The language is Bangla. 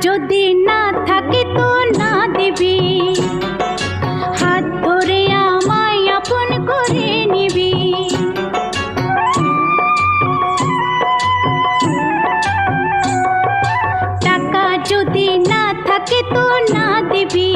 যদি না থাকে তো না দিবি, হাত ধরে আমায় আপন করে নিবি। টাকা যদি না থাকে তো না দিবি,